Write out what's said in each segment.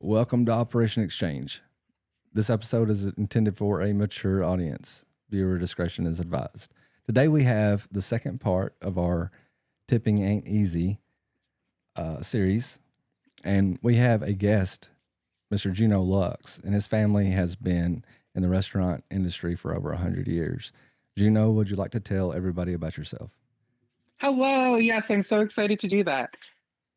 Welcome to Operation Exchange. This episode is intended for a mature audience. Viewer discretion is advised. Today we have the second part of our Tipping Ain't Easy series, and we have a guest, Mr. Juno Lux, and his family has been in the restaurant industry for over 100 years. Juno, would you like to tell everybody about yourself? Hello. Yes, I'm so excited to do that.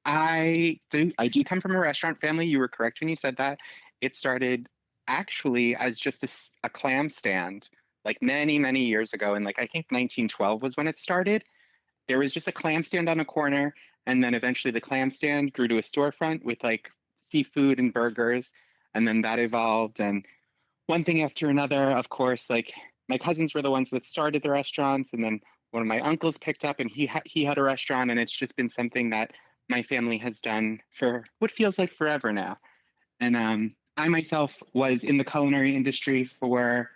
I do come from a restaurant family. You were correct when you said that. It started actually as just a clam stand, like many, many years ago. And like I think 1912 was when it started. There was just a clam stand on a corner, and then eventually the clam stand grew to a storefront with like seafood and burgers, and then that evolved and one thing after another. Of course, like my cousins were the ones that started the restaurants, and then one of my uncles picked up, and he had a restaurant, and it's just been something that my family has done for what feels like forever now. And I myself was in the culinary industry for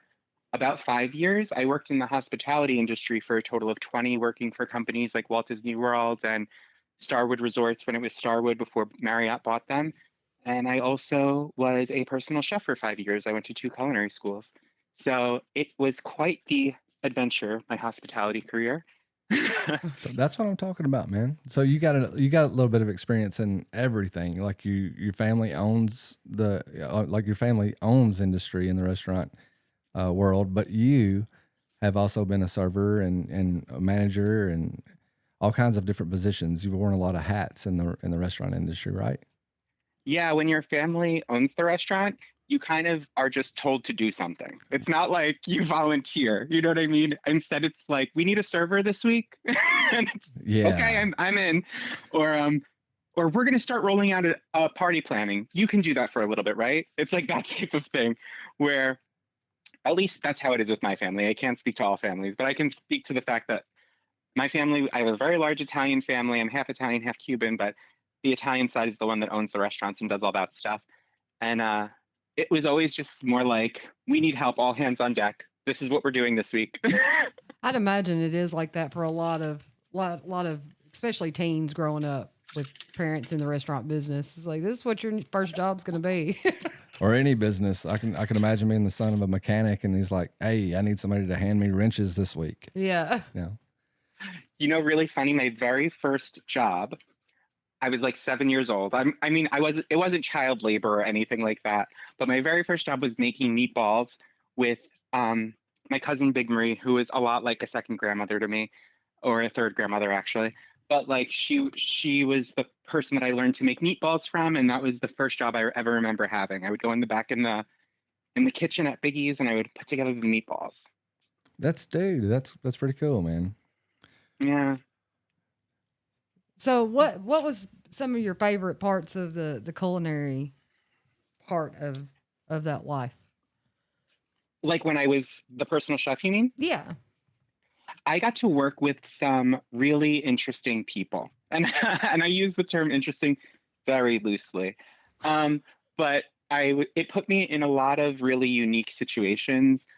about 5 years. I worked in the hospitality industry for a total of 20, working for companies like Walt Disney World and Starwood Resorts when it was Starwood before Marriott bought them. And I also was a personal chef for 5 years. I went to 2 culinary schools. So it was quite the adventure, my hospitality career. So that's what I'm talking about, man. So you got a little bit of experience in everything. Like your family owns your family owns industry in the restaurant world, but you have also been a server and a manager and all kinds of different positions. You've worn a lot of hats in the restaurant industry, right? Yeah, when your family owns the restaurant, you kind of are just told to do something. It's not like you volunteer. You know what I mean? Instead, it's like, we need a server this week. And it's Yeah. okay, I'm in. Or we're gonna start rolling out a party planning. You can do that for a little bit, right? It's like that type of thing where at least that's how it is with my family. I can't speak to all families, but I can speak to the fact that my family, I have a very large Italian family. I'm half Italian, half Cuban, but the Italian side is the one that owns the restaurants and does all that stuff. And it was always just more like, we need help, all hands on deck. This is what we're doing this week. I'd imagine it is like that for a lot of especially teens growing up with parents in the restaurant business. It's like, this is what your first job's going to be. Or any business. I can imagine being the son of a mechanic, and he's like, "Hey, I need somebody to hand me wrenches this week." Yeah. You know, really funny. My very first job, I was like 7 years old. It wasn't child labor or anything like that. But my very first job was making meatballs with my cousin Big Marie, who is a lot like a second grandmother to me, or a third grandmother actually. But like she was the person that I learned to make meatballs from, and that was the first job I ever remember having. I would go in the back in the kitchen at Biggie's, and I would put together the meatballs. That's pretty cool, man. Yeah. So what was some of your favorite parts of the culinary part of that life? Like when I was the personal chef, you mean? Yeah. I got to work with some really interesting people, and and I use the term interesting very loosely, but it put me in a lot of really unique situations,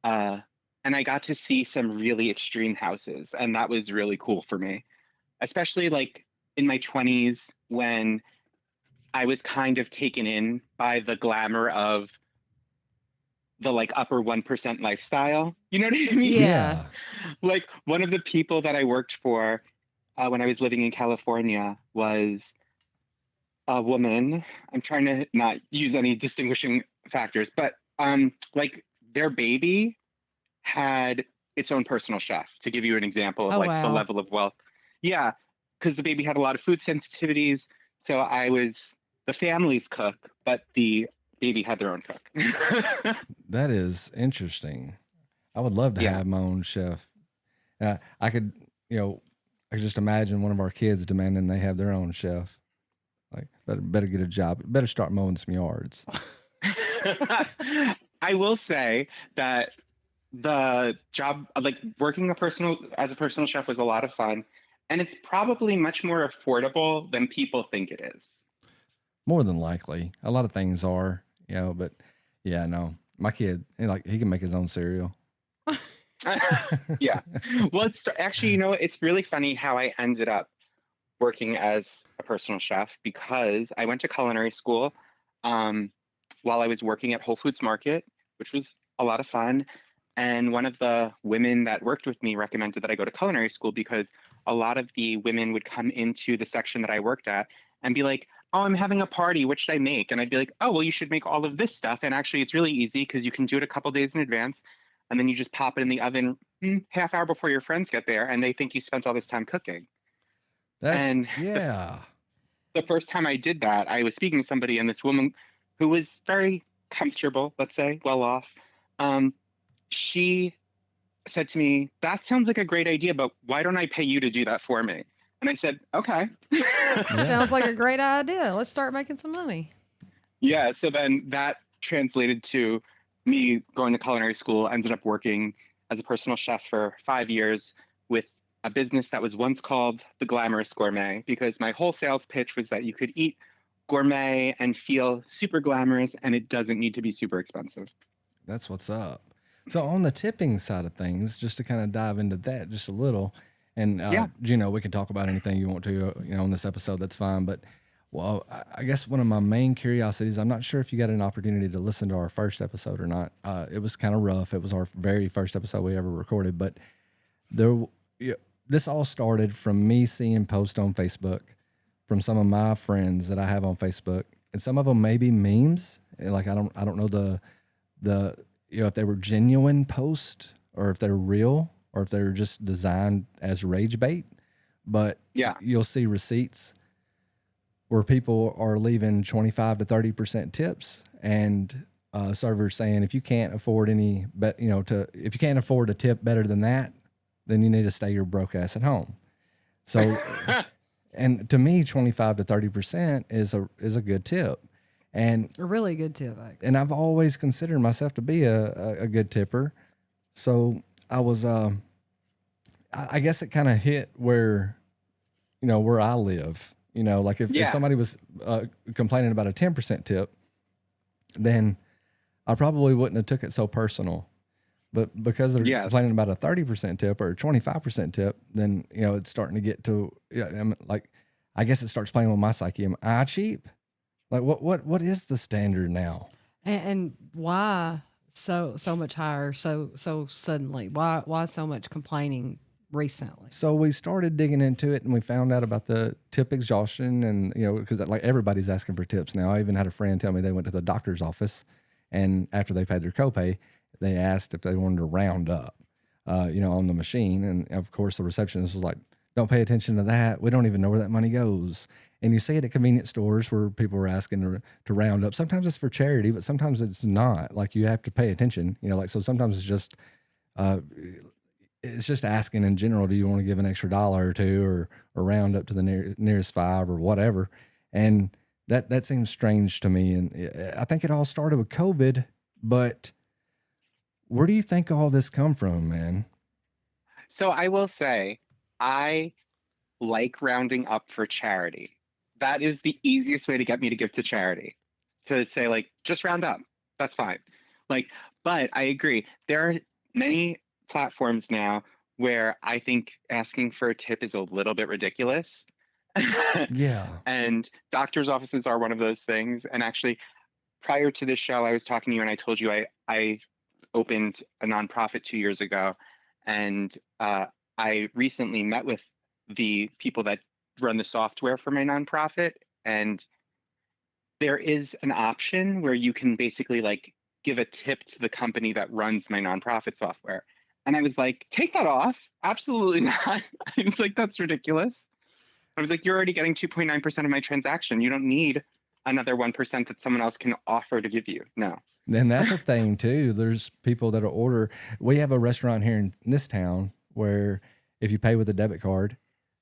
and I got to see some really extreme houses, and that was really cool for me, especially like in my 20s when I was kind of taken in by the glamour of the like upper 1% lifestyle. You know what I mean? Yeah. Like one of the people that I worked for when I was living in California was a woman. I'm trying to not use any distinguishing factors, but like their baby had its own personal chef, to give you an example of Oh, like the wow. level of wealth. Yeah, because the baby had a lot of food sensitivities. So I was the family's cook, but the baby had their own cook. That is interesting. I would love to Yeah. have my own chef. I could just imagine one of our kids demanding they have their own chef. Like, better get a job. Better start mowing some yards. I will say that the job, like working as a personal chef, was a lot of fun, and it's probably much more affordable than people think it is. More than likely, a lot of things are, but yeah, no, my kid, he can make his own cereal. Yeah. Well, it's actually, it's really funny how I ended up working as a personal chef, because I went to culinary school. while I was working at Whole Foods Market, which was a lot of fun. And one of the women that worked with me recommended that I go to culinary school because a lot of the women would come into the section that I worked at and be like, oh, I'm having a party. What should I make? And I'd be like, oh, well, you should make all of this stuff. And actually, it's really easy because you can do it a couple days in advance. And then you just pop it in the oven half hour before your friends get there. And they think you spent all this time cooking. And yeah. The first time I did that, I was speaking to somebody, and this woman who was very comfortable, let's say, well off, she said to me, that sounds like a great idea, but why don't I pay you to do that for me? And I said, okay. Sounds like a great idea. Let's start making some money. Yeah. So then that translated to me going to culinary school, ended up working as a personal chef for 5 years with a business that was once called The Glamorous Gourmet, because my whole sales pitch was that you could eat gourmet and feel super glamorous, and it doesn't need to be super expensive. That's what's up. So on the tipping side of things, just to kind of dive into that just a little, and Juno, we can talk about anything you want to, on this episode. That's fine. But well, I guess one of my main curiosities, I'm not sure if you got an opportunity to listen to our first episode or not. It was kind of rough. It was our very first episode we ever recorded, but this all started from me seeing posts on Facebook from some of my friends that I have on Facebook, and some of them may be memes. Like I don't know the if they were genuine posts or if they're real or if they're just designed as rage bait. But you'll see receipts where people are leaving 25 to 30% tips, and servers saying if you can't afford if you can't afford a tip better than that, then you need to stay your broke ass at home. So, and to me, 25 to 30% is a good tip, and a really good tip. Actually. And I've always considered myself to be a good tipper. So I was, I guess it kind of hit where I live. Like if somebody was complaining about a 10% tip, then I probably wouldn't have took it so personal. But because they're complaining about a 30% tip or a 25% tip, then, it's starting to get to, I guess it starts playing with my psyche. Am I cheap? Like what is the standard now? And why so much higher so suddenly? Why so much complaining recently? So we started digging into it, and we found out about the tip exhaustion, and because like everybody's asking for tips now. I even had a friend tell me they went to the doctor's office, and after they paid their copay, they asked if they wanted to round up, on the machine, and of course the receptionist was like, "Don't pay attention to that. We don't even know where that money goes." And you see it at convenience stores where people are asking to round up. Sometimes it's for charity, but sometimes it's not. Like you have to pay attention. So sometimes it's just asking in general. Do you want to give an extra $1 or $2 or round up to the nearest 5 or whatever? And that seems strange to me. And I think it all started with COVID. But where do you think all this come from, man? So I will say, I like rounding up for charity. That is the easiest way to get me to give to charity. To say, like, just round up. That's fine. But I agree. There are many platforms now where I think asking for a tip is a little bit ridiculous. Yeah. And doctor's offices are one of those things. And actually, prior to this show, I was talking to you and I told you I opened a nonprofit 2 years ago. And I recently met with the people that run the software for my nonprofit. And there is an option where you can basically give a tip to the company that runs my nonprofit software. And I was like, take that off. Absolutely not. I was like, that's ridiculous. I was like, you're already getting 2.9% of my transaction. You don't need another 1% that someone else can offer to give you. No. And that's a thing too. There's people that order. We have a restaurant here in this town where if you pay with a debit card,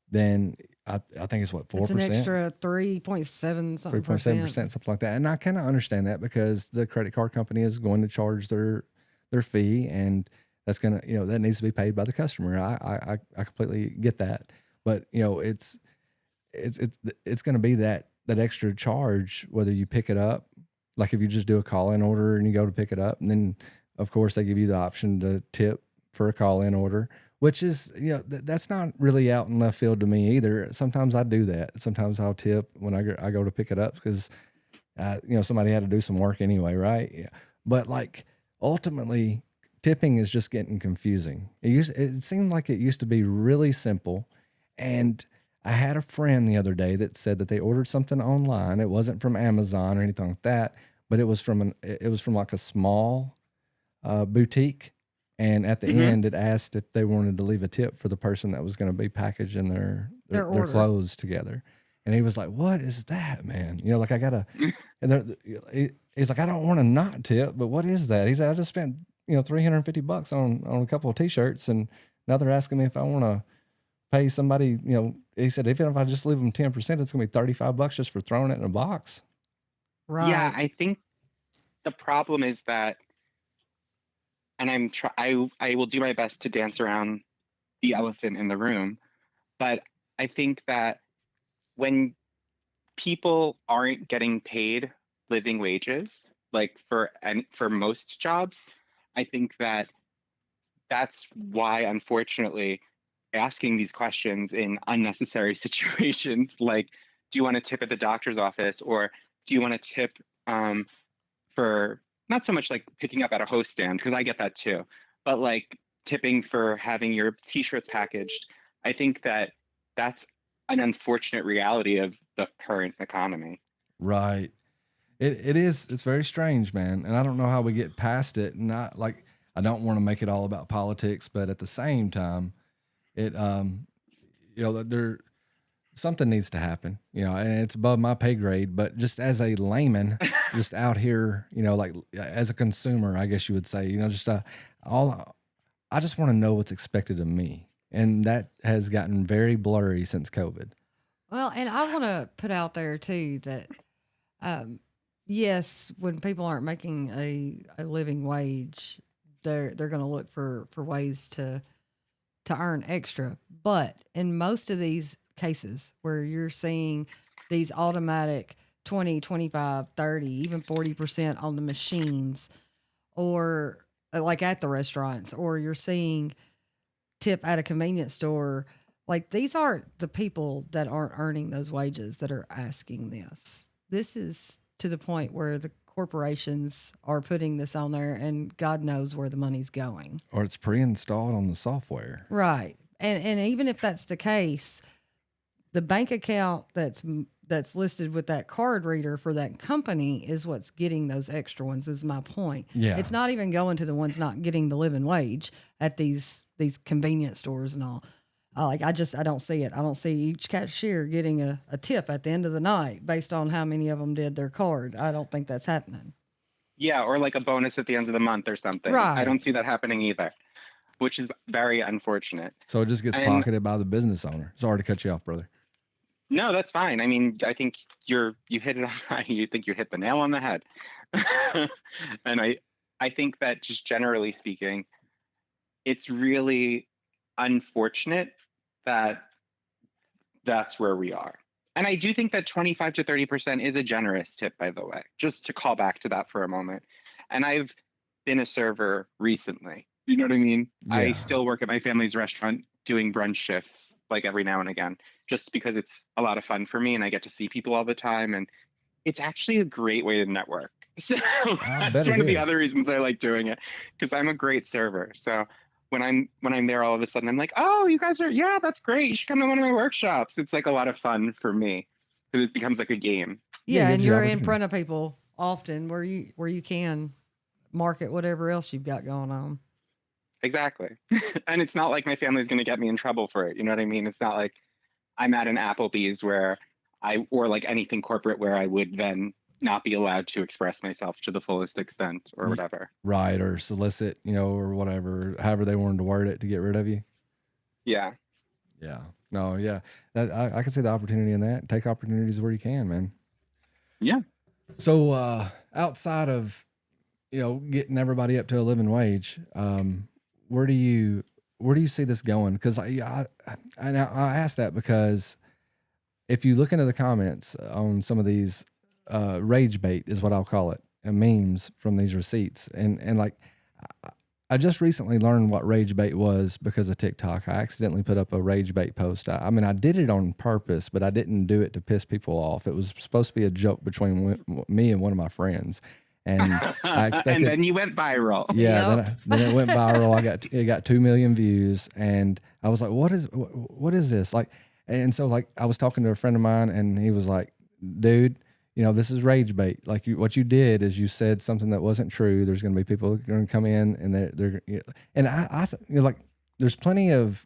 then I think it's 4%. It's an extra 3.7 something 3.7%, something like that. And I kind of understand that because the credit card company is going to charge their fee, and that's gonna that needs to be paid by the customer. I completely get that, but it's going to be that extra charge whether you pick it up. Like if you just do a call-in order and you go to pick it up, and then of course they give you the option to tip for a call-in order, which is, that's not really out in left field to me either. Sometimes I do that. Sometimes I'll tip when I go to pick it up because somebody had to do some work anyway, right? Yeah. But like ultimately, tipping is just getting confusing. It seemed like it used to be really simple, and I had a friend the other day that said that they ordered something online. It wasn't from Amazon or anything like that, but it was from like a small boutique. And at the Hmm. end, it asked if they wanted to leave a tip for the person that was going to be packaging their order. clothes together. And he was like, "What is that, man? Like I gotta." And he's like, "I don't want to not tip, but what is that?" He said, "I just spent $350 on a couple of t-shirts, and now they're asking me if I want to pay somebody. He said even if I just leave them 10%, it's gonna be $35 just for throwing it in a box." Yeah, Right. I think the problem is that, and I will do my best to dance around the elephant in the room, but I think that when people aren't getting paid living wages, like for most jobs, I think that that's why, unfortunately, asking these questions in unnecessary situations, like, do you want to tip at the doctor's office, or do you want to tip um, for not so much like picking up at a host stand, because I get that too, but like tipping for having your t-shirts packaged. I think that that's an unfortunate reality of the current economy. Right. It is. It's very strange, man. And I don't know how we get past it. Not like I don't want to make it all about politics, but at the same time, it there something needs to happen. And it's above my pay grade. But just as a layman, just out here, like as a consumer, I guess you would say, just all I just want to know what's expected of me, and that has gotten very blurry since COVID. Well, and I want to put out there too that um, yes, when people aren't making a living wage, they're going to look for ways to earn extra. But in most of these cases where you're seeing these automatic 20, 25, 30, even 40% on the machines, or like at the restaurants, or you're seeing tip at a convenience store, like these aren't the people that aren't earning those wages that are asking this. This is to the point where the corporations are putting this on there and God knows where the money's going. Or it's pre-installed on the software. Right. And even if that's the case, the bank account that's listed with that card reader for that company is what's getting those extra ones, is my point. Yeah. It's not even going to the ones not getting the living wage at these convenience stores and all. I don't see it. I don't see each cashier getting a tip at the end of the night based on how many of them did their card. I don't think that's happening. Yeah, or like a bonus at the end of the month or something. I don't Right. see that happening either, which is very unfortunate. So it just gets And pocketed by the business owner. Sorry to cut you off, brother. no, that's fine. I mean, I think you hit it on, you think you hit the nail on the head. And I think that just generally speaking, it's really unfortunate that that's where we are. And I do think that 25 to 30% is a generous tip, by the way, just to call back to that for a moment. And I've been a server recently. You know what I mean? I Yeah. still work at my family's restaurant doing brunch shifts like every now and again, just because it's a lot of fun for me and I get to see people all the time. And it's actually a great way to network. So I bet that's it one of the is. other reasons I like doing it, because I'm a great server. So when I'm there, all of a sudden I'm like, oh, you guys are, yeah, that's great. You should come to one of my workshops. It's like a lot of fun for me because it becomes like a game. Yeah, it Yeah, gives and you you're in opportunity. front of people often where you can market whatever else you've got going on. Exactly. And it's not like my family's going to get me in trouble for it. You know what I mean? It's not like I'm at an Applebee's or like anything corporate where I would then not be allowed to express myself to the fullest extent or Y- whatever. Right. Or solicit, or whatever, however they wanted to word it to get rid of you. Yeah. Yeah. No, yeah. I can see the opportunity in that. Take opportunities where you can, man. Yeah. So outside of, getting everybody up to a living wage, where do you see this going? Because I ask that because if you look into the comments on some of these rage bait is what I'll call it, and memes from these receipts, and like I just recently learned what rage bait was because of TikTok. I accidentally put up a rage bait post. I mean, I did it on purpose, but I didn't do it to piss people off. It was supposed to be a joke between me and one of my friends, and I And expected. then you went viral. Yeah, Yep. then it went viral. It got 2 million views, and I was like, what is this like? And so like I was talking to a friend of mine, and he was like, dude, you know, this is rage bait. Like what you did is you said something that wasn't true. There's going to be people going to come in, and they're and you know, like there's plenty of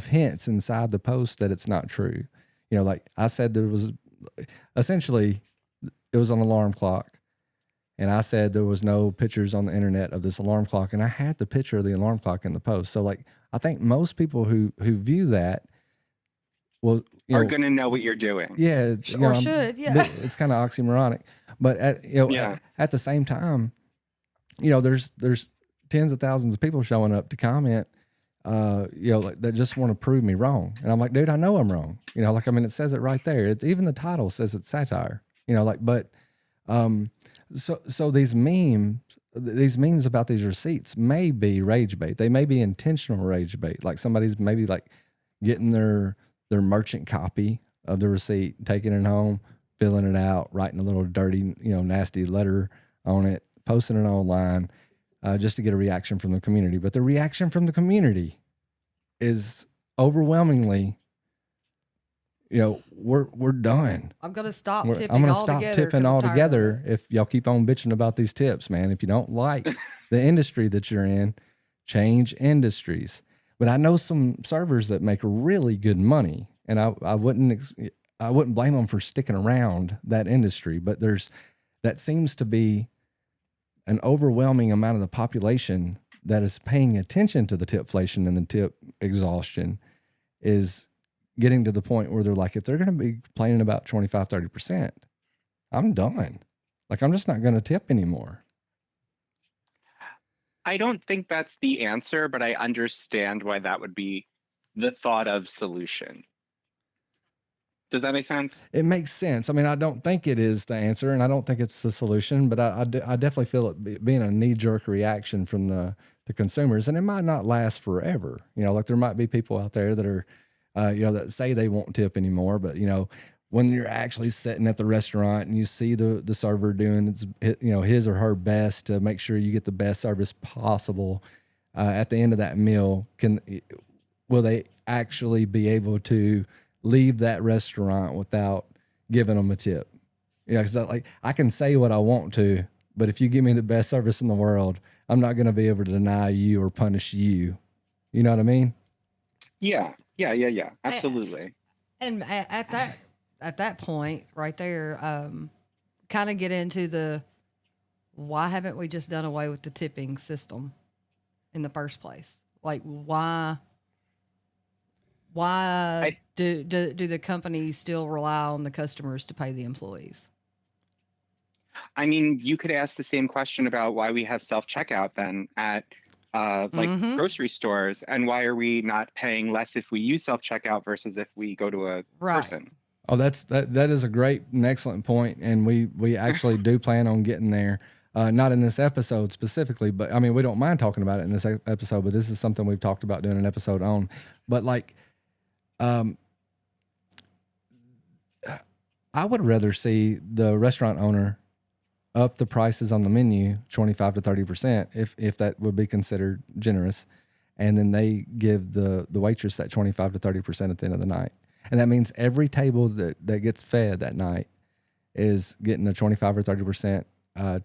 hints inside the post that it's not true. You know, like I said, there was essentially it was an alarm clock. And I said there was no pictures on the internet of this alarm clock, and I had the picture of the alarm clock in the post. So, like, I think most people who view that will are going to know what you're doing. Yeah, Or should, yeah. It's kind of oxymoronic, but at the same time, you know, there's tens of thousands of people showing up to comment, you know, like, that just want to prove me wrong, and I'm like, dude, I know I'm wrong. You know, like, I mean, it says it right there. Even the title says it's satire. You know, like, but. So these memes about these receipts may be rage bait. They may be intentional rage bait. Like somebody's maybe like getting their merchant copy of the receipt, taking it home, filling it out, writing a little dirty, you know, nasty letter on it, posting it online, just to get a reaction from the community. But the reaction from the community is overwhelmingly, you know, we're done. I'm gonna stop tipping. I'm gonna altogether stop 'cause tipping I'm tired of altogether it. if y'all keep on bitching about these tips, man. If you don't like the industry that you're in, change industries. But I know some servers that make really good money, and I wouldn't blame them for sticking around that industry. But that seems to be an overwhelming amount of the population that is paying attention to the tipflation and the tip exhaustion is getting to the point where they're like, if they're going to be complaining about 25, 30%, I'm done. Like, I'm just not going to tip anymore. I don't think that's the answer, but I understand why that would be the thought of solution. Does that make sense? It makes sense. I mean, I don't think it is the answer, and I don't think it's the solution, but I definitely feel it being a knee-jerk reaction from the consumers, and it might not last forever. You know, like there might be people out there that are, you know, that say they won't tip anymore, but you know, when you're actually sitting at the restaurant and you see the server doing his or her best to make sure you get the best service possible at the end of that meal, will they actually be able to leave that restaurant without giving them a tip? You know, because like I can say what I want to, but if you give me the best service in the world, I'm not going to be able to deny you or punish you. You know what I mean? Yeah. Absolutely. And at that point right there, kind of get into the why haven't we just done away with the tipping system in the first place? Like why do the companies still rely on the customers to pay the employees? I mean, you could ask the same question about why we have self-checkout then at grocery stores, and why are we not paying less if we use self-checkout versus if we go to a person? Oh, that is a great and excellent point, and we actually do plan on getting there. Not in this episode specifically, but I mean, we don't mind talking about it in this episode, but this is something we've talked about doing an episode on. But like, I would rather see the restaurant owner up the prices on the menu 25 to 30% if that would be considered generous, and then they give the waitress that 25 to 30% at the end of the night. And that means every table that gets fed that night is getting a 25 or 30%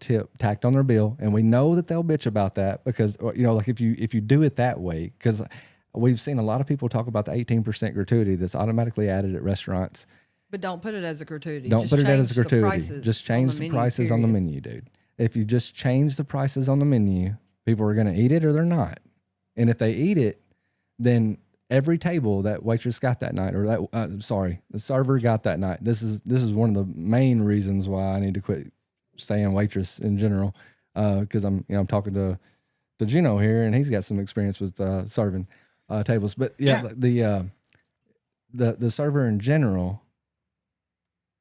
tip tacked on their bill. And we know that they'll bitch about that because, you know, like if you do it that way, because we've seen a lot of people talk about the 18% gratuity that's automatically added at restaurants. But don't put it as a gratuity. Don't just put it as a change the gratuity. prices Just change the prices on the menu, dude. If you just change the prices on the menu, people are going to eat it or they're not. And if they eat it, then every table that waitress got that night, or the server got that night. This is one of the main reasons why I need to quit saying waitress in general, because I'm talking to Juno here, and he's got some experience with serving tables. But the server in general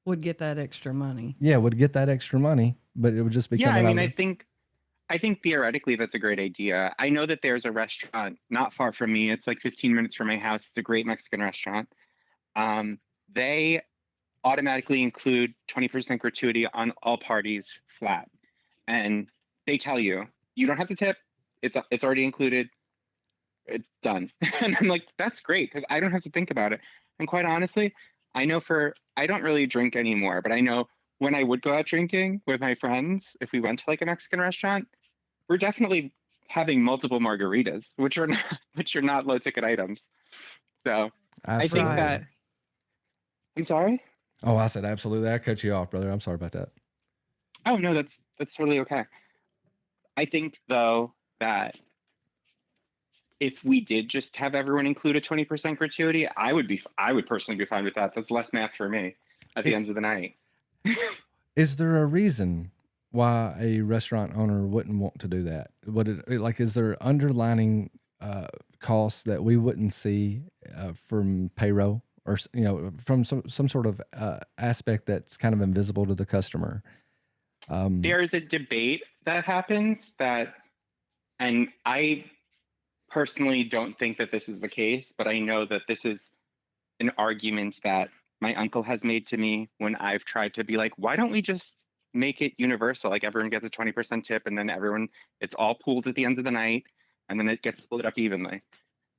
would get that extra money. Yeah, would get that extra money, but it would just be I think I think theoretically that's a great idea. I know that there's a restaurant not far from me. It's like 15 minutes from my house. It's a great Mexican restaurant. They automatically include 20% gratuity on all parties flat. And they tell you, you don't have to tip. It's already included. It's done. And I'm like, that's great because I don't have to think about it. And quite honestly, I don't really drink anymore, but I know when I would go out drinking with my friends, if we went to like a Mexican restaurant, we're definitely having multiple margaritas, which are not low ticket items. So I think Absolutely. that I'm sorry. Oh, I said absolutely. I cut you off, brother. I'm sorry about that. Oh no, that's totally okay. I think though that if we did just have everyone include a 20% gratuity, I would personally be fine with that. That's less math for me at the end of the night. Is there a reason why a restaurant owner wouldn't want to do that? Is there underlining costs that we wouldn't see from payroll or from some sort of aspect that's kind of invisible to the customer? There's a debate that happens and I personally don't think that this is the case, but I know that this is an argument that my uncle has made to me when I've tried to be like, why don't we just make it universal? Like everyone gets a 20% tip and then it's all pooled at the end of the night and then it gets split up evenly.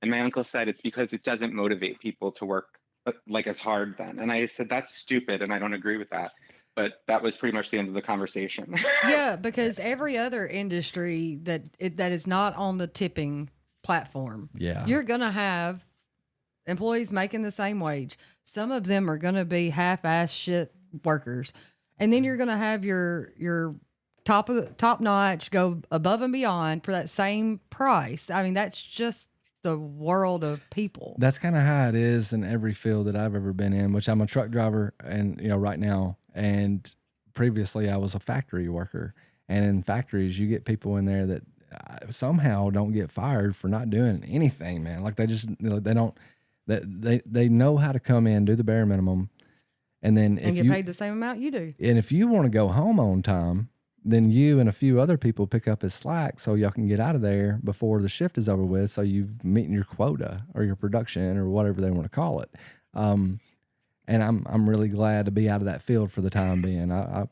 And my uncle said it's because it doesn't motivate people to work like as hard then. And I said, that's stupid. And I don't agree with that. But that was pretty much the end of the conversation. Yeah, because every other industry that is not on the tipping platform, you're going to have employees making the same wage. Some of them are going to be half-ass shit workers. And then you're going to have your top notch go above and beyond for that same price. I mean, that's just the world of people. That's kind of how it is in every field that I've ever been in, which I'm a truck driver and, right now. And previously I was a factory worker, and in factories, you get people in there that somehow don't get fired for not doing anything, man. Like they just, they don't, they know how to come in, do the bare minimum. And then and get paid the same amount you do. And if you want to go home on time, then you and a few other people pick up his slack so y'all can get out of there before the shift is over with. So you've meeting your quota or your production or whatever they want to call it. And I'm really glad to be out of that field for the time being. I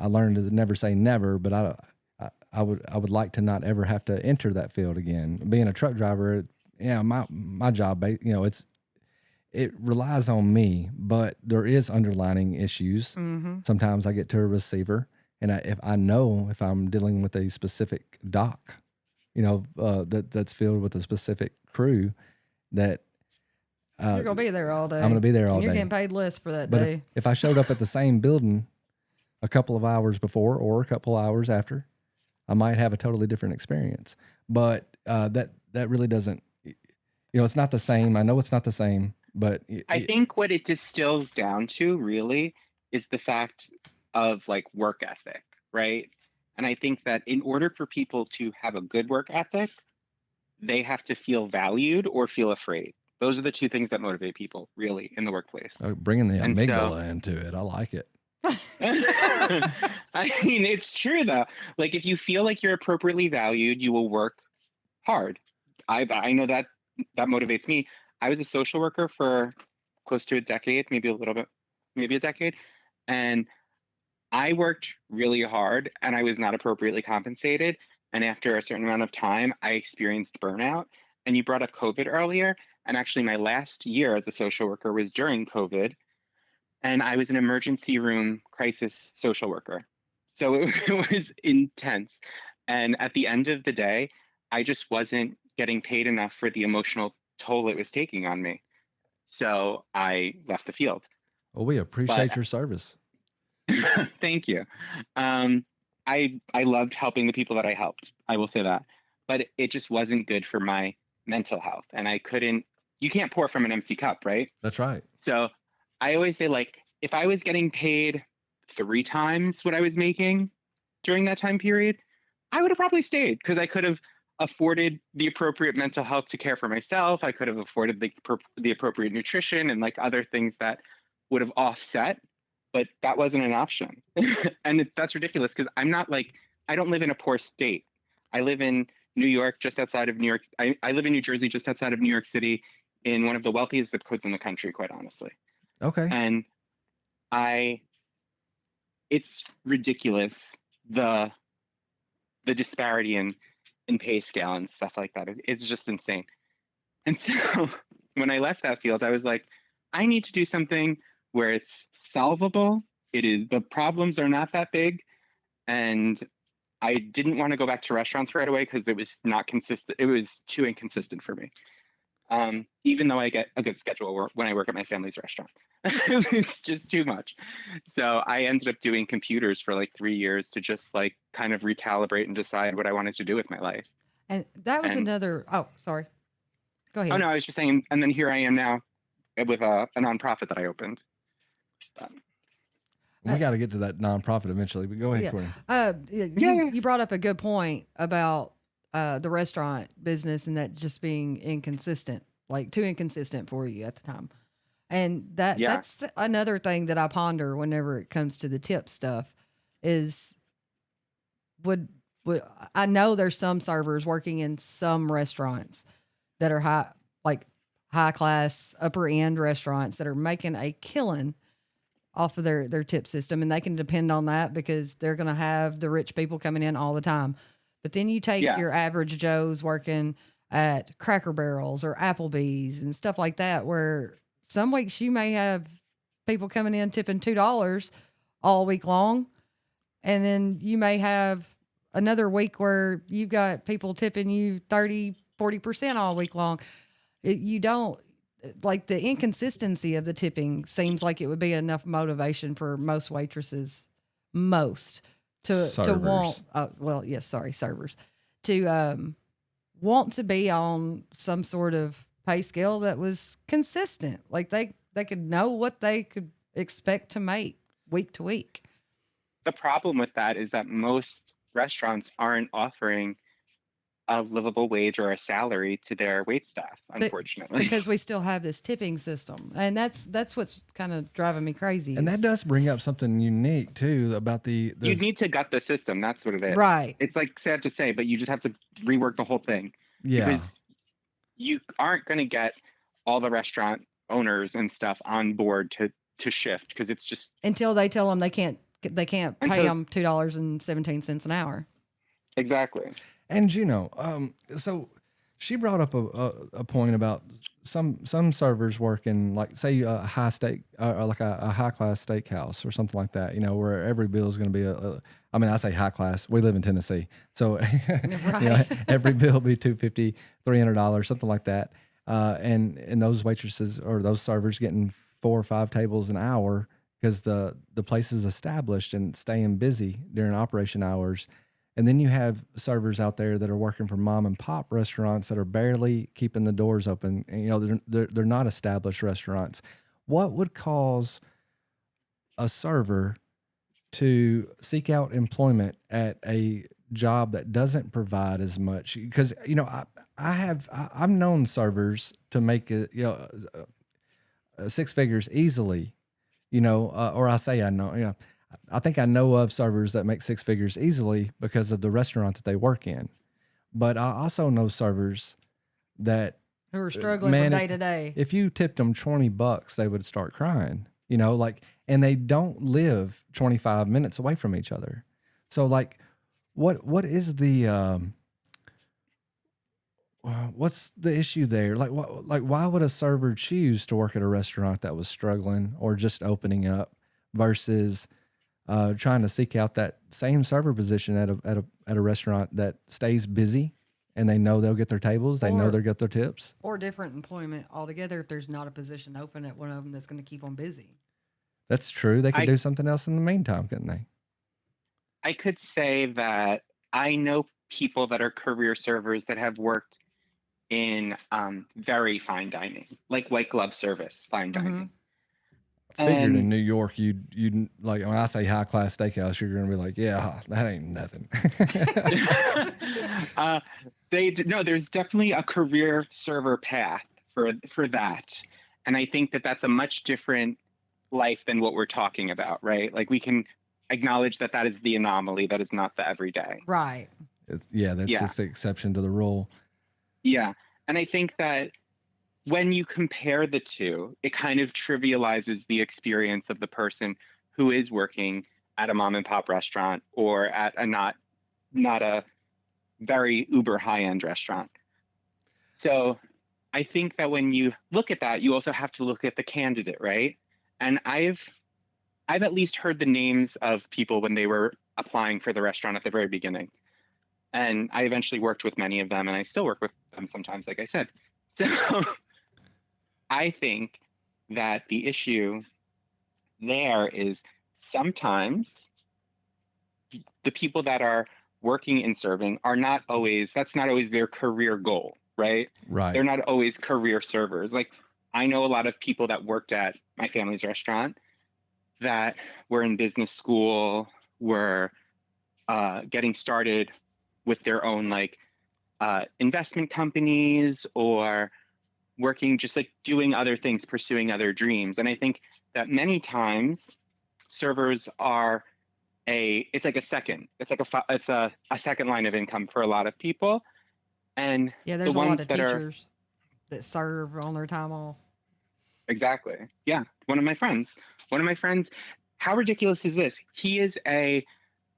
learned to never say never, but I would like to not ever have to enter that field again. Being a truck driver, my job, it relies on me, but there is underlining issues. Mm-hmm. Sometimes I get to a receiver, and if I'm dealing with a specific dock, that's filled with a specific crew that. You're going to be there all day. I'm going to be there all day. You're getting paid less for that day. If I showed up at the same building a couple of hours before or a couple of hours after, I might have a totally different experience. But that really doesn't, it's not the same. I know it's not the same, but I think what it distills down to really is the fact of like work ethic, right? And I think that in order for people to have a good work ethic, they have to feel valued or feel afraid. Those are the two things that motivate people, really, in the workplace. Bringing the amygdala into it. I like it. I mean, it's true, though. Like, if you feel like you're appropriately valued, you will work hard. I know that motivates me. I was a social worker for close to a decade, maybe a decade. And I worked really hard, and I was not appropriately compensated. And after a certain amount of time, I experienced burnout. And you brought up COVID earlier. And actually, my last year as a social worker was during COVID. And I was an emergency room crisis social worker. So it was intense. And at the end of the day, I just wasn't getting paid enough for the emotional toll it was taking on me. So I left the field. Well, we appreciate your service. Thank you. I loved helping the people that I helped. I will say that. But it just wasn't good for my mental health. And you can't pour from an empty cup, right? That's right. So I always say, like, if I was getting paid 3 times what I was making during that time period, I would have probably stayed because I could have afforded the appropriate mental health to care for myself. I could have afforded the appropriate nutrition and like other things that would have offset, but that wasn't an option. And that's ridiculous because I don't live in a poor state. I live in New York, just outside of New York. I live in New Jersey, just outside of New York City, in one of the wealthiest zip codes in the country, quite honestly. Okay. And it's ridiculous, the disparity in pay scale and stuff like that. It's just insane. And so when I left that field, I was like, I need to do something where it's solvable. The problems are not that big. And I didn't want to go back to restaurants right away because it was not consistent. It was too inconsistent for me. Even though I get a good schedule when I work at my family's restaurant. It's just too much. So I ended up doing computers for like 3 years to just like kind of recalibrate and decide what I wanted to do with my life. And that was oh, sorry. Go ahead. Oh, no, I was just saying, and then here I am now with a nonprofit that I opened. We got to get to that nonprofit eventually, but go ahead, Courtney. You brought up a good point about the restaurant business and that just being inconsistent, like too inconsistent for you at the time. And that's another thing that I ponder whenever it comes to the tip stuff is would I know there's some servers working in some restaurants that are high class, upper end restaurants that are making a killing off of their tip system, and they can depend on that because they're going to have the rich people coming in all the time. But then you take your average Joes working at Cracker Barrels or Applebee's and stuff like that, where some weeks you may have people coming in tipping $2 all week long. And then you may have another week where you've got people tipping you 30, 40% all week long. You don't like the inconsistency of the tipping seems like it would be enough motivation for most waitresses, to want, servers to want to be on some sort of pay scale that was consistent. Like they could know what they could expect to make week to week. The problem with that is that most restaurants aren't offering a livable wage or a salary to their wait staff, unfortunately. Because we still have this tipping system. And that's what's kind of driving me crazy. And that does bring up something unique too about you need to gut the system. That's what it is. Right. It's like sad to say, but you just have to rework the whole thing. Yeah. Because you aren't going to get all the restaurant owners and stuff on board to shift because it's just until they tell them they can't pay them $2.17 an hour. Exactly. And Juno, so she brought up a point about some servers working like say a high steak like a high class steakhouse or something like that, where every bill is going to be I say high class. We live in Tennessee, so right. Every bill will be $250, $300, something like that. And those waitresses or those servers getting 4 or 5 tables an hour because the place is established and staying busy during operation hours. And then you have servers out there that are working for mom and pop restaurants that are barely keeping the doors open. And, they're not established restaurants. What would cause a server to seek out employment at a job that doesn't provide as much? Because, I've known servers to make six figures easily, or I say I know, I think I know of servers that make 6 figures easily because of the restaurant that they work in. But I also know servers that who are struggling from day to day. If you tipped them $20, they would start crying, and they don't live 25 minutes away from each other. So what is the, what's the issue there? Why would a server choose to work at a restaurant that was struggling or just opening up versus trying to seek out that same server position at a restaurant that stays busy and they know they'll get their tables, they know they'll get their tips? Or different employment altogether if there's not a position open at one of them that's going to keep them busy. That's true. They could do something else in the meantime, couldn't they? I could say that I know people that are career servers that have worked in very fine dining, like white glove service, fine dining. Figured in New York, you'd like when I say high class steakhouse, you're gonna be like, yeah, that ain't nothing. There's definitely a career server path for that, and I think that that's a much different life than what we're talking about, right? Like we can acknowledge that is the anomaly, that is not the everyday. Right. That's Yeah. just the exception to the rule. Yeah. And I think that when you compare the two, it kind of trivializes the experience of the person who is working at a mom and pop restaurant or at a not a very uber high end restaurant. So I think that when you look at that, you also have to look at the candidate, right? And I've at least heard the names of people when they were applying for the restaurant at the very beginning. And I eventually worked with many of them, and I still work with them sometimes, like I said. So I think that the issue there is sometimes the people that are working in serving are not always, that's not always their career goal, right? Right. They're not always career servers. Like, I know a lot of people that worked at my family's restaurant that were in business school, were getting started with their own investment companies, or working just like doing other things, pursuing other dreams. And I think that many times servers are it's like a second line of income for a lot of people. And Yeah, the there's a lot ones of that are teachers that serve on their time off. exactly, yeah. One of my friends, how ridiculous is this? He is a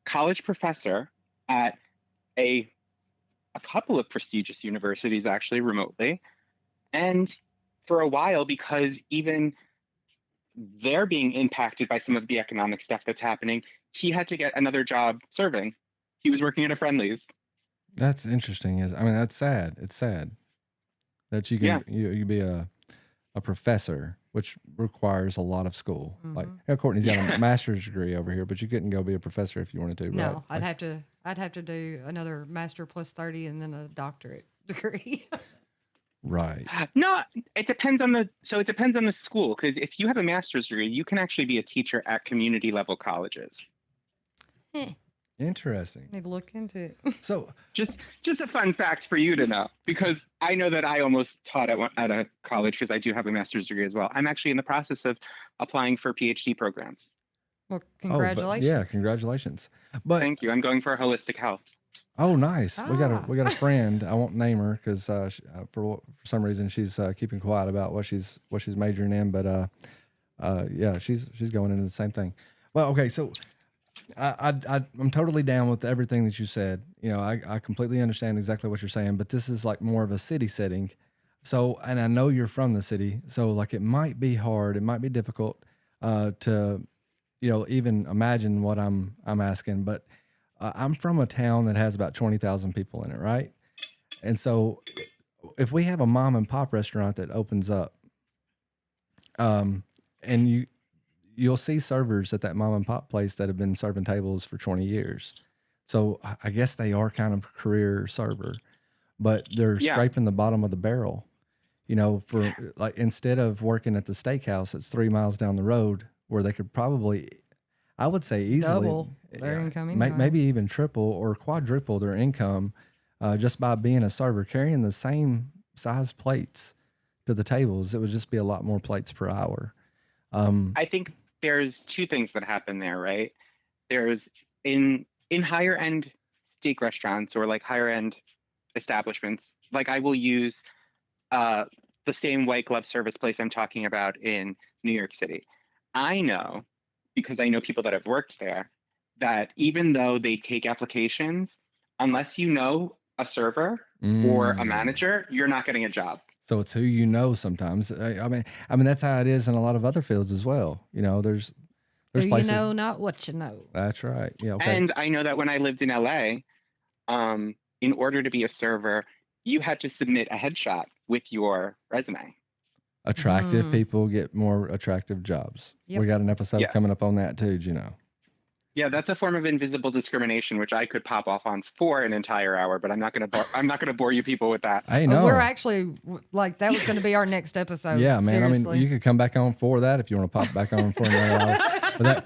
college professor at a couple of prestigious universities, actually remotely. And for a while, because even they're being impacted by some of the economic stuff that's happening, he had to get another job serving. He was working at a Friendlies. That's interesting. That's sad. It's sad that you can you be a professor, which requires a lot of school. Mm-hmm. Like Courtney's got a master's degree over here, but you couldn't go be a professor if you wanted to. No, right? I'd have to do another master plus 30 and then a doctorate degree. Right. No, it depends on the school, because if you have a master's degree, you can actually be a teacher at community level colleges. Interesting. Need to look into it. So just a fun fact for you to know, because I know that I almost taught at a college because I do have a master's degree as well. I'm actually in the process of applying for PhD programs. Well, congratulations. Yeah, congratulations. But thank you. I'm going for holistic health. Oh, nice. We got a friend. I won't name her because for some reason she's keeping quiet about what she's majoring in. But yeah, she's going into the same thing. Well, okay, so I'm totally down with everything that you said. You know, I completely understand exactly what you're saying. But this is like more of a city setting. So, and I know you're from the city, so like it might be hard, it might be difficult to even imagine what I'm asking, but. I'm from a town that has about 20,000 people in it, right? And so if we have a mom and pop restaurant that opens up, and you'll see servers at that mom and pop place that have been serving tables for 20 years. So I guess they are kind of a career server, but they're scraping the bottom of the barrel, for like, instead of working at the steakhouse that's 3 miles down the road where they could probably, I would say easily double their income, maybe even triple or quadruple their income just by being a server, carrying the same size plates to the tables. It would just be a lot more plates per hour. I think there's two things that happen there, right? There's in higher end steak restaurants or like higher end establishments, like I will use the same white glove service place I'm talking about in New York City. I know, because I know people that have worked there, that even though they take applications, unless you know a server or a manager, you're not getting a job. So it's who you know sometimes. I mean that's how it is in a lot of other fields as well. There's places, you know not what you know. That's right. Yeah. Okay. And I know that when I lived in LA, in order to be a server, you had to submit a headshot with your resume. Attractive people get more attractive jobs. Yep. We got an episode coming up on that too, Juno. Yeah, that's a form of invisible discrimination, which I could pop off on for an entire hour, but I'm not going to bore you people with that. I know. We're actually that was going to be our next episode. Yeah, man. Seriously. I mean, you could come back on for that if you want to pop back on for another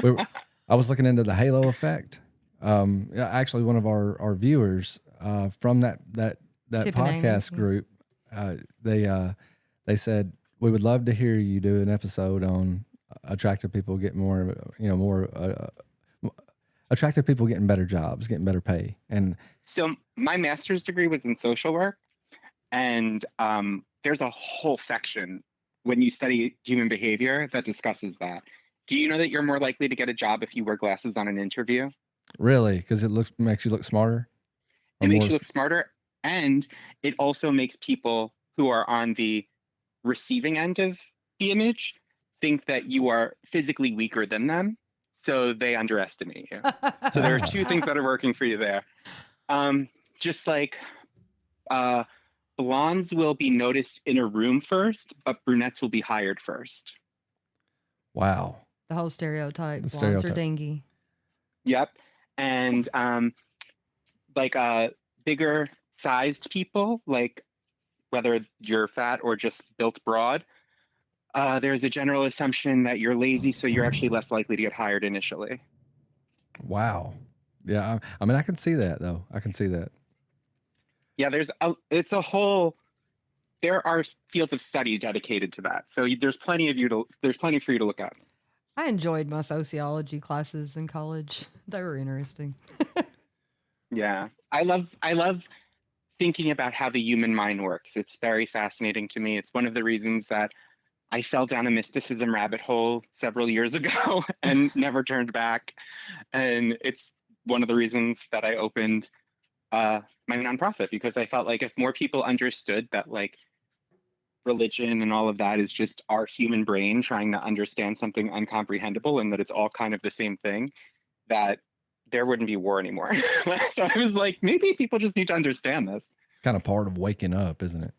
hour. I was looking into the halo effect. Actually, one of our viewers from that Tippin podcast group, they said we would love to hear you do an episode on attractive people get more, attractive people getting better jobs, getting better pay. And So my master's degree was in social work, and there's a whole section when you study human behavior that discusses that. Do you know that you're more likely to get a job if you wear glasses on an interview? really, because makes you look smarter or It makes more. you look smarter, and it also makes people who are on the receiving end of the image think that you are physically weaker than them, so they underestimate you. So there are two things that are working for you there. Just like blondes will be noticed in a room first, but brunettes will be hired first. Wow. The whole stereotype. The Blondes are stereotype. dingy. Yep. And like bigger sized people, like whether you're fat or just built broad, there's a general assumption that you're lazy, so you're actually less likely to get hired initially. Wow. Yeah. I mean, I can see that though. I can see that. Yeah, it's a whole. There are fields of study dedicated to that, so there's plenty for you to look at. I enjoyed my sociology classes in college. They were interesting. Yeah, I love thinking about how the human mind works. It's very fascinating to me. It's one of the reasons that I fell down a mysticism rabbit hole several years ago and never turned back. And it's one of the reasons that I opened my nonprofit, because I felt like if more people understood that like religion and all of that is just our human brain trying to understand something uncomprehendable, and that it's all kind of the same thing, that there wouldn't be war anymore. So I was like, maybe people just need to understand this. It's kind of part of waking up, isn't it?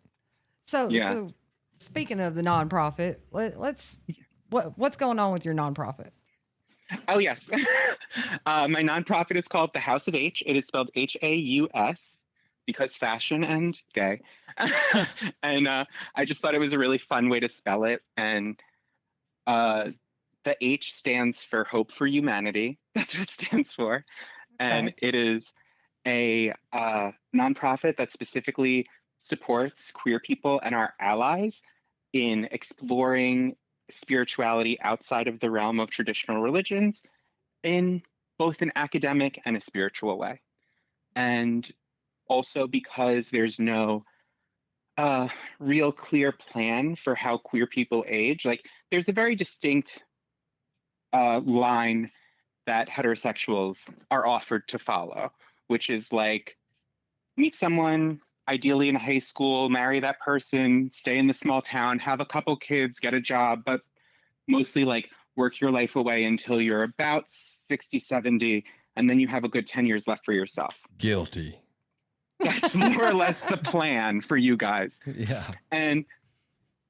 So speaking of the nonprofit, what's going on with your nonprofit? Oh, yes. My nonprofit is called The House of H. It is spelled Haus, because fashion and gay. And I just thought it was a really fun way to spell it. And the H stands for Hope for Humanity. That's what it stands for. And it is a nonprofit that specifically supports queer people and our allies in exploring spirituality outside of the realm of traditional religions in both an academic and a spiritual way. And also because there's no real clear plan for how queer people age. Like there's a very distinct line that heterosexuals are offered to follow, which is like meet someone ideally in high school, marry that person, stay in the small town, have a couple kids, get a job, but mostly like work your life away until you're about 60, 70, and then you have a good 10 years left for yourself. Guilty. That's more or less the plan for you guys. Yeah. And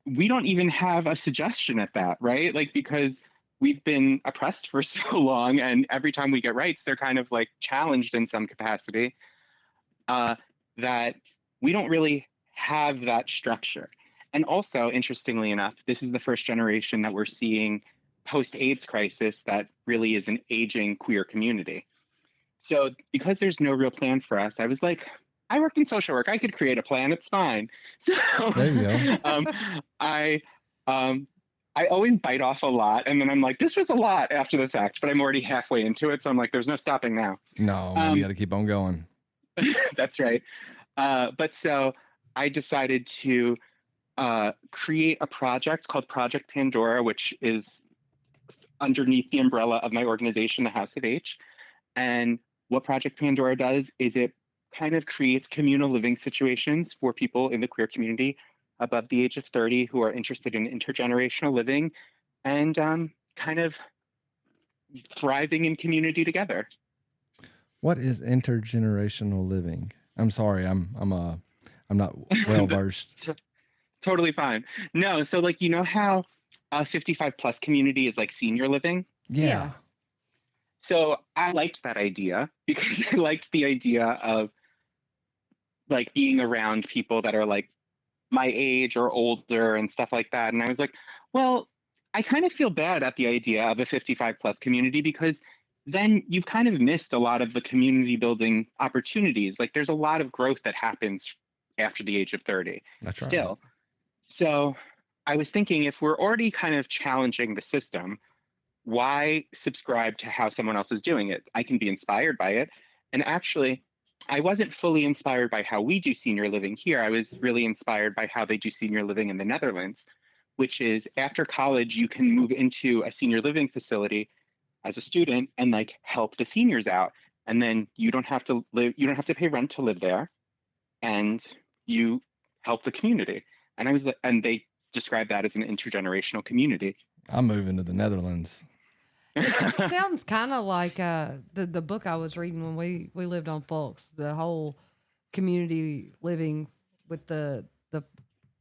we don't even have a suggestion at that, right? Like, because we've been oppressed for so long, and every time we get rights, they're kind of like challenged in some capacity, that we don't really have that structure. And also, interestingly enough, this is the first generation that we're seeing post-AIDS crisis that really is an aging queer community. So because there's no real plan for us, I was like, I worked in social work. I could create a plan. It's fine. So There you go. I always bite off a lot, and then I'm like, this was a lot after the fact, but I'm already halfway into it, so I'm like, there's no stopping now. No, man, you got to keep on going. That's right. But so I decided to create a project called Project Pandora, which is underneath the umbrella of my organization, the House of H. And what Project Pandora does is it kind of creates communal living situations for people in the queer community above the age of 30 who are interested in intergenerational living and kind of thriving in community together. What is intergenerational living? I'm sorry, I'm not well versed. Totally fine. No, so like, you know how a 55 plus community is like senior living? Yeah. So I liked that idea because I liked the idea of like being around people that are like my age or older and stuff like that. And I was like, well, I kind of feel bad at the idea of a 55 plus community, because then you've kind of missed a lot of the community building opportunities. Like there's a lot of growth that happens after the age of 30. That's right. Still. So I was thinking, if we're already kind of challenging the system, why subscribe to how someone else is doing it? I can be inspired by it. And actually, I wasn't fully inspired by how we do senior living here. I was really inspired by how they do senior living in the Netherlands, which is after college, you can move into a senior living facility as a student and like help the seniors out. And then you don't have to pay rent to live there, and you help the community. And they describe that as an intergenerational community. I'm moving to the Netherlands. It sounds kind of like the book I was reading when we lived on Fulks, the whole community living with the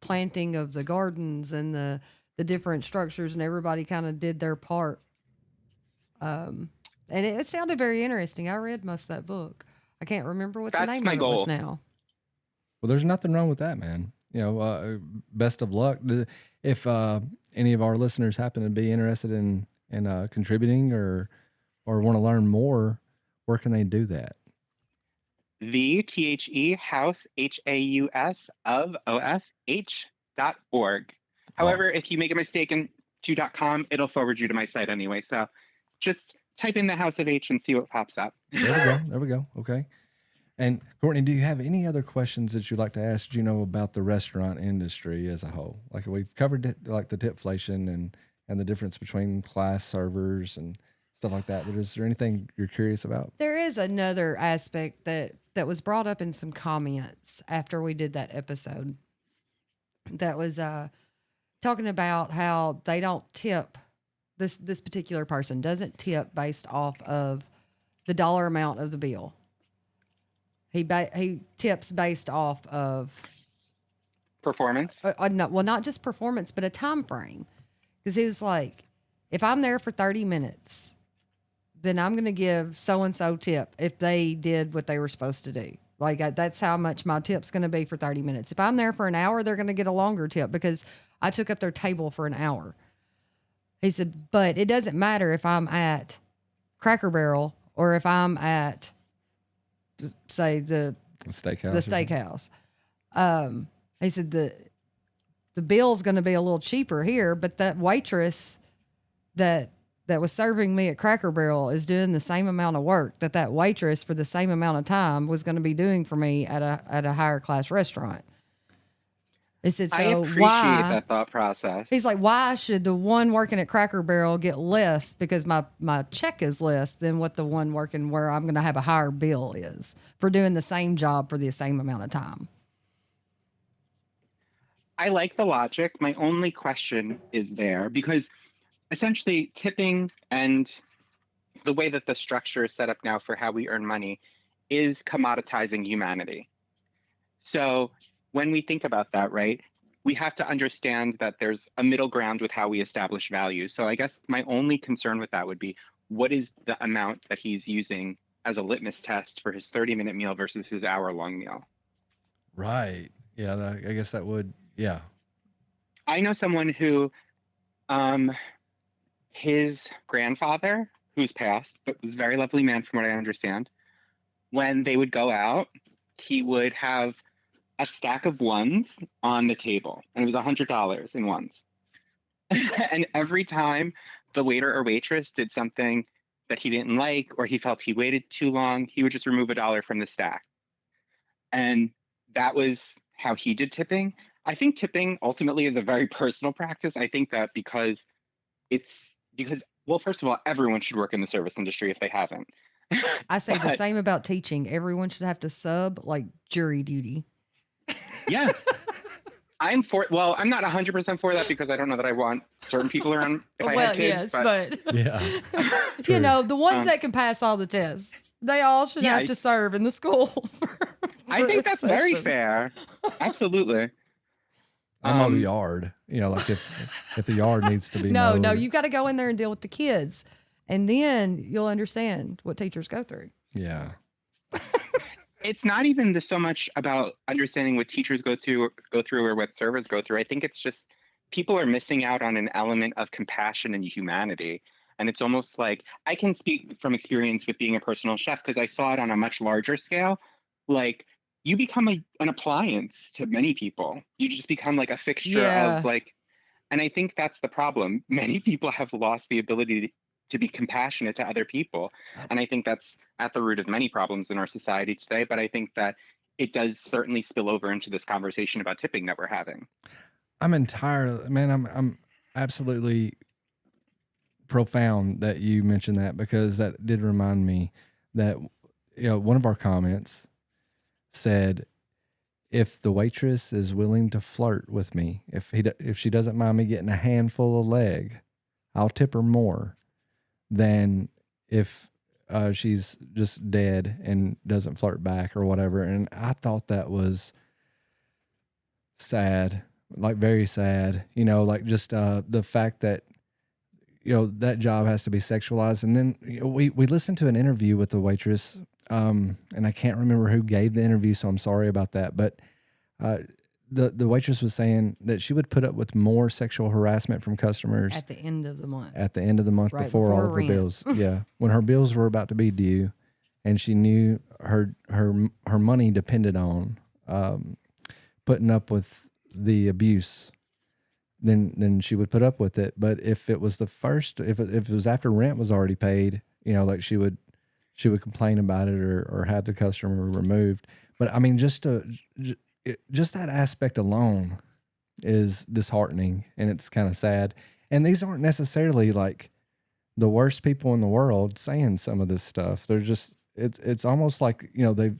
planting of the gardens and the different structures, and everybody kind of did their part. And it sounded very interesting. I read most of that book. I can't remember what the name of it was now. Well, there's nothing wrong with that, man. You know, best of luck. If any of our listeners happen to be interested in contributing or want to learn more, where can they do that? The House HAUS of OFH.org. However, if you make a mistake in to.com, it'll forward you to my site anyway. So just type in the House of H and see what pops up. There we go. Okay. And Courtney, do you have any other questions that you'd like to ask Juno about the restaurant industry as a whole? Like we've covered it, like the tipflation and the difference between class servers and stuff like that. But is there anything you're curious about? There is another aspect that was brought up in some comments after we did that episode. That was talking about how they don't tip. This particular person doesn't tip based off of the dollar amount of the bill. He tips based off of performance. Not just performance, but a time frame. Because he was like, if I'm there for 30 minutes, then I'm going to give so-and-so tip if they did what they were supposed to do. Like that's how much my tip's going to be for 30 minutes. If I'm there for an hour, they're going to get a longer tip because I took up their table for an hour. He said, but it doesn't matter if I'm at Cracker Barrel or if I'm at, say, the steakhouse. He said the bill's going to be a little cheaper here, but that waitress that was serving me at Cracker Barrel is doing the same amount of work that waitress for the same amount of time was going to be doing for me at a higher class restaurant. He said, so I appreciate that thought process. He's like, why should the one working at Cracker Barrel get less because my check is less than what the one working where I'm going to have a higher bill is for doing the same job for the same amount of time? I like the logic. My only question is there because essentially tipping and the way that the structure is set up now for how we earn money is commoditizing humanity. So when we think about that, right, we have to understand that there's a middle ground with how we establish value. So I guess my only concern with that would be, what is the amount that he's using as a litmus test for his 30-minute meal versus his hour-long meal? Right. Yeah, I guess that would, yeah. I know someone who, his grandfather, who's passed, but was a very lovely man from what I understand, when they would go out, he would have a stack of ones on the table, and it was $100 in ones. And every time the waiter or waitress did something that he didn't like, or he felt he waited too long, he would just remove $1 from the stack. And that was how he did tipping. I think tipping ultimately is a very personal practice. I think that because, well, first of all, everyone should work in the service industry if they haven't. I say the same about teaching. Everyone should have to sub like jury duty. Yeah. I'm not 100% for that because I don't know that I want certain people around if I had kids. Yes, but yeah. You know, the ones that can pass all the tests, they all should have to serve in the school. I think that's very fair. Absolutely. I'm on the yard, you know, like if the yard needs to be mowed. No, you got to go in there and deal with the kids, and then you'll understand what teachers go through. Yeah. It's not even so much about understanding what teachers go through or what servers go through. I think it's just people are missing out on an element of compassion and humanity. And it's almost like, I can speak from experience with being a personal chef because I saw it on a much larger scale. Like, you become an appliance to many people. You just become like a fixture of like, and I think that's the problem. Many people have lost the ability to be compassionate to other people. And I think that's at the root of many problems in our society today. But I think that it does certainly spill over into this conversation about tipping that we're having. I'm absolutely profound that you mentioned that, because that did remind me that, one of our comments said, if the waitress is willing to flirt with me, if she doesn't mind me getting a handful of leg, I'll tip her more than if she's just dead and doesn't flirt back or whatever. And I thought that was sad, like very sad, like just the fact that, that job has to be sexualized. And then we listened to an interview with the waitress, and I can't remember who gave the interview, so I'm sorry about that. But the waitress was saying that she would put up with more sexual harassment from customers at the end of the month. Right before all of her bills. Yeah, when her bills were about to be due, and she knew her money depended on putting up with the abuse, then she would put up with it. But if it was if it was after rent was already paid, like she would complain about it or have the customer removed. But I mean, just that aspect alone is disheartening, and it's kind of sad. And these aren't necessarily like the worst people in the world saying some of this stuff. They're just, it's almost like, they've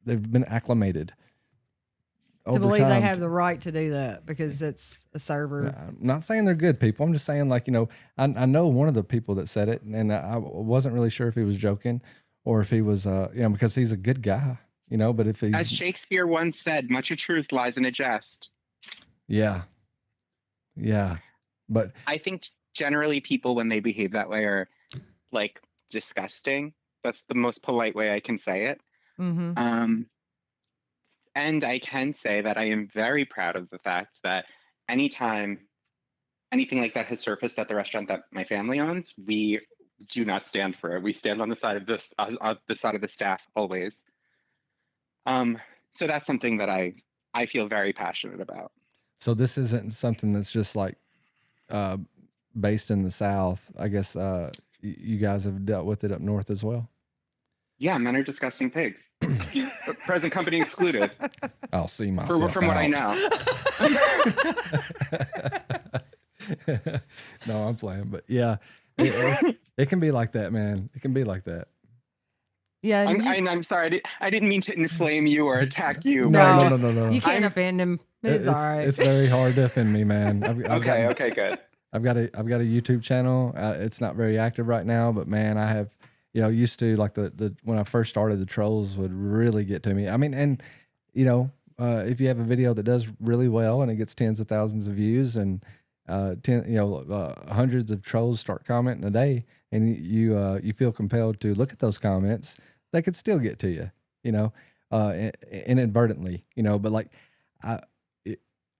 been acclimated to believe they have the right to do that because it's a server. I'm not saying they're good people. I'm just saying, like, I know one of the people that said it, and I wasn't really sure if he was joking or if he was, because he's a good guy, but if he's... As Shakespeare once said, much of truth lies in a jest. Yeah. Yeah. But I think generally people, when they behave that way, are like disgusting. That's the most polite way I can say it. Mm-hmm. And I can say that I am very proud of the fact that anytime anything like that has surfaced at the restaurant that my family owns, we do not stand for it. We stand on the side of this, on the side of the staff always. So that's something that I feel very passionate about. So this isn't something that's just like based in the South. I guess you guys have dealt with it up north as well. Yeah, men are disgusting pigs. Present company excluded. I'll see myself from what I know. No, I'm playing, but yeah, it can be like that, man. It can be like that. Yeah, I'm sorry. I didn't mean to inflame you or attack you. No. You can't offend him. It's all right. It's very hard to offend me, man. Okay, good. I've got a YouTube channel. It's not very active right now, but man, I have. Used to, like the when I first started, the trolls would really get to me. I mean, and if you have a video that does really well and it gets tens of thousands of views and hundreds of trolls start commenting a day, and you feel compelled to look at those comments, they could still get to you, inadvertently, But like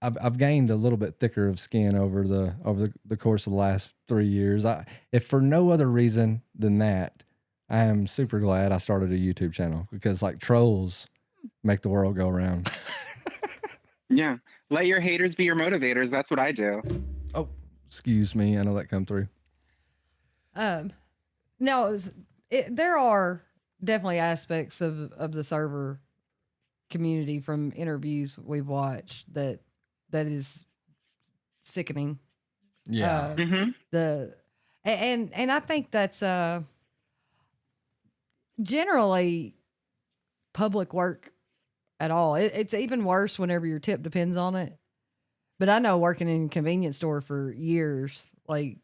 I've gained a little bit thicker of skin over the course of the last 3 years. If for no other reason than that, I am super glad I started a YouTube channel, because like trolls make the world go around. Yeah. Let your haters be your motivators. That's what I do. Oh, excuse me. I know that come through. No, there are definitely aspects of the server community from interviews we've watched that is sickening. Yeah. And I think that's generally public work at all. It's even worse whenever your tip depends on it. But I know, working in a convenience store for years, like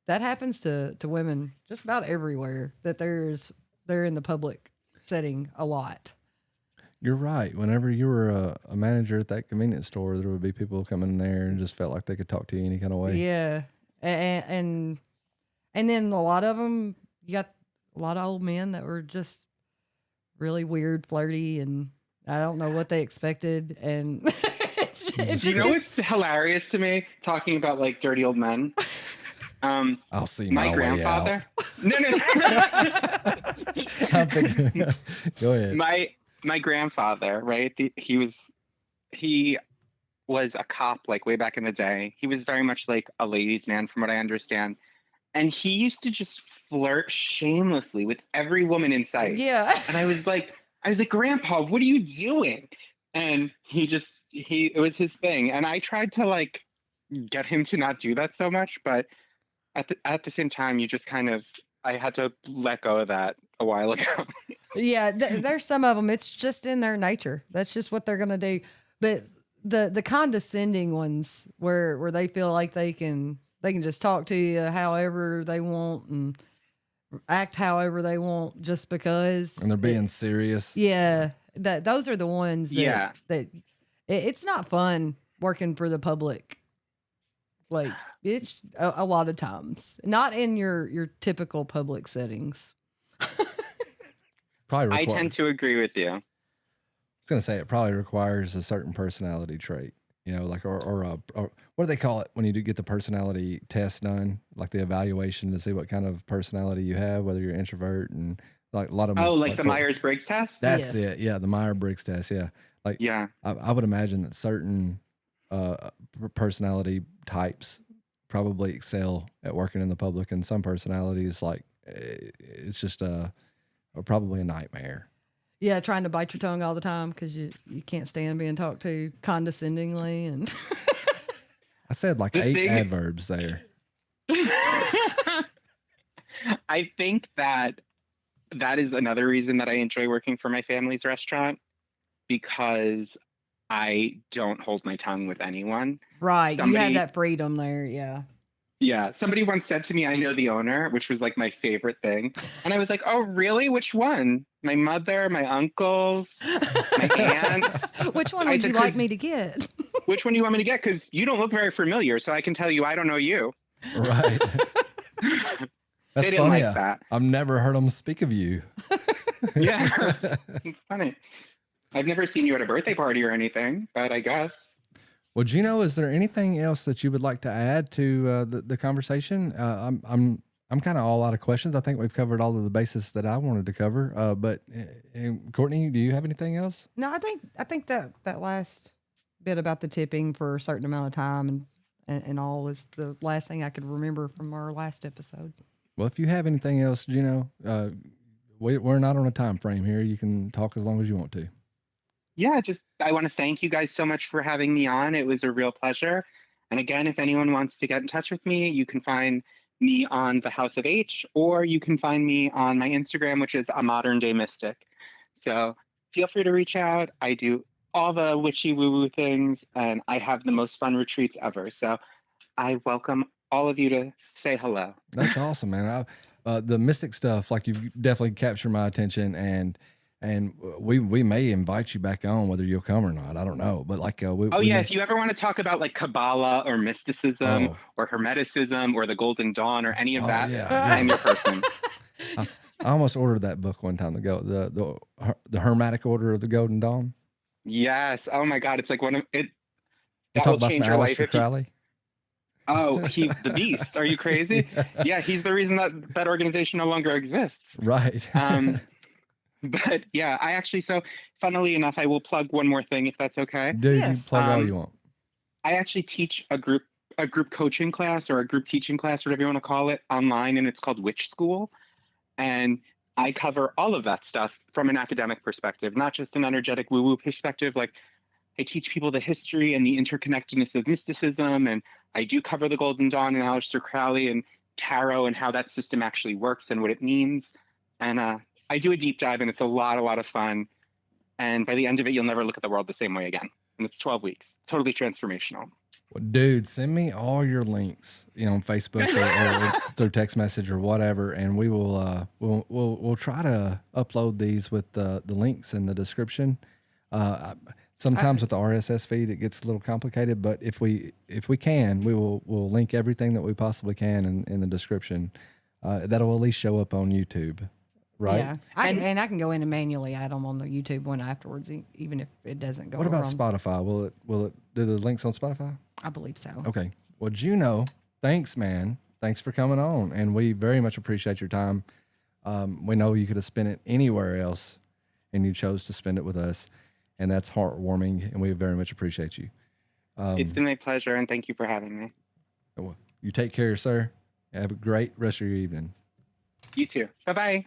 that happens to women just about everywhere, that they're in the public setting a lot. You're right. Whenever you were a manager at that convenience store, there would be people coming in there and just felt like they could talk to you any kind of way. Yeah. And then a lot of them, you got a lot of old men that were just really weird, flirty, and I don't know what they expected. And it's hilarious to me, talking about like dirty old men. I'll see my grandfather. Way out. No. Go ahead. My grandfather, right? He was a cop like way back in the day. He was very much like a ladies' man, from what I understand. and he used to just flirt shamelessly with every woman in sight. Yeah. And I was like, Grandpa, what are you doing? And it was his thing. And I tried to like get him to not do that so much, but at the same time, you just kind of, I had to let go of that a while ago. Yeah, there's some of them. It's just in their nature. That's just what they're gonna do. But the condescending ones, where they feel like they can just talk to you however they want and act however they want just because, And they're being serious. yeah, those are the ones that Yeah. It's not fun working for the public. Like it's a lot of times not in your typical public settings. Probably I tend to agree with you. I was gonna say it probably requires a certain personality trait, you know, like or what do they call it when you do get the personality test done, like the evaluation to see what kind of personality you have, whether you're introvert and like a lot of them. Oh, like the Myers-Briggs test? That's Yes. it. Yeah, the Myers-Briggs test. Yeah, like Yeah. I would imagine that certain personality types probably excel at working in the public, and some personalities like it's just probably a nightmare. Yeah, trying to bite your tongue all the time because you can't stand being talked to condescendingly and I said like 8 adverbs there. I think that is another reason that I enjoy working for my family's restaurant, because I don't hold my tongue with anyone. right. You Somebody- have that freedom there. Yeah. Yeah. Somebody once said to me, I know the owner, which was like my favorite thing. And I was like, oh, really? Which one? My mother, my uncles, my aunt? Which one I would you think like 'cause- me to get? Which one do you want me to get? Because you don't look very familiar, so I can tell you I don't know you. Right. That's They didn't funny. like that. I've never heard them speak of you. Yeah. It's funny. I've never seen you at a birthday party or anything, but I guess. Well, Juno, is there anything else that you would like to add to the conversation? I'm kind of all out of questions. I think we've covered all of the bases that I wanted to cover. But Courtney, do you have anything else? No, I think that last bit about the tipping for a certain amount of time and all is the last thing I could remember from our last episode. Well, if you have anything else, Juno, we're not on a time frame here. You can talk as long as you want to. Yeah, I want to thank you guys so much for having me on. It was a real pleasure. And again, if anyone wants to get in touch with me, you can find me on the House of H, or you can find me on my Instagram, which is a modern day mystic. So feel free to reach out. I do all the witchy woo woo things, and I have the most fun retreats ever. So I welcome all of you to say hello. That's awesome, man. The mystic stuff, like you've definitely captured my attention, and we may invite you back on, whether you'll come or not. I don't know, but like if you ever want to talk about like Kabbalah or mysticism or Hermeticism or the Golden Dawn or any of that, I'm your person. I almost ordered that book one time ago, the Hermetic Order of the Golden Dawn. Yes. Oh my God, it's like one of it. That will change your life. Oh, the beast. Are you crazy? Yeah, he's the reason that organization no longer exists. Right. But yeah, I actually, so funnily enough, I will plug one more thing if that's okay. Dude, Yes. you plug all you want. I actually teach a group coaching class or a group teaching class, whatever you want to call it, online, and it's called Witch School. And I cover all of that stuff from an academic perspective, not just an energetic woo-woo perspective. Like I teach people the history and the interconnectedness of mysticism, and I do cover the Golden Dawn and Aleister Crowley and tarot and how that system actually works and what it means. And I do a deep dive, and it's a lot of fun. And by the end of it, you'll never look at the world the same way again. And it's 12 weeks, totally transformational. Well, dude, send me all your links, on Facebook or through text message or whatever, and we will we'll try to upload these with the links in the description. Sometimes with the RSS feed, it gets a little complicated, but if we can, we'll link everything that we possibly can in the description. That'll at least show up on YouTube. Right. Yeah, I can go in and manually add them on the YouTube one afterwards, even if it doesn't go. What about on. Spotify? Will it do the links on Spotify? I believe so. Okay. Well, Juno, thanks, man. Thanks for coming on, and we very much appreciate your time. We know you could have spent it anywhere else, and you chose to spend it with us, and that's heartwarming, and we very much appreciate you. It's been my pleasure, and thank you for having me. You take care, sir. Have a great rest of your evening. You too. Bye bye.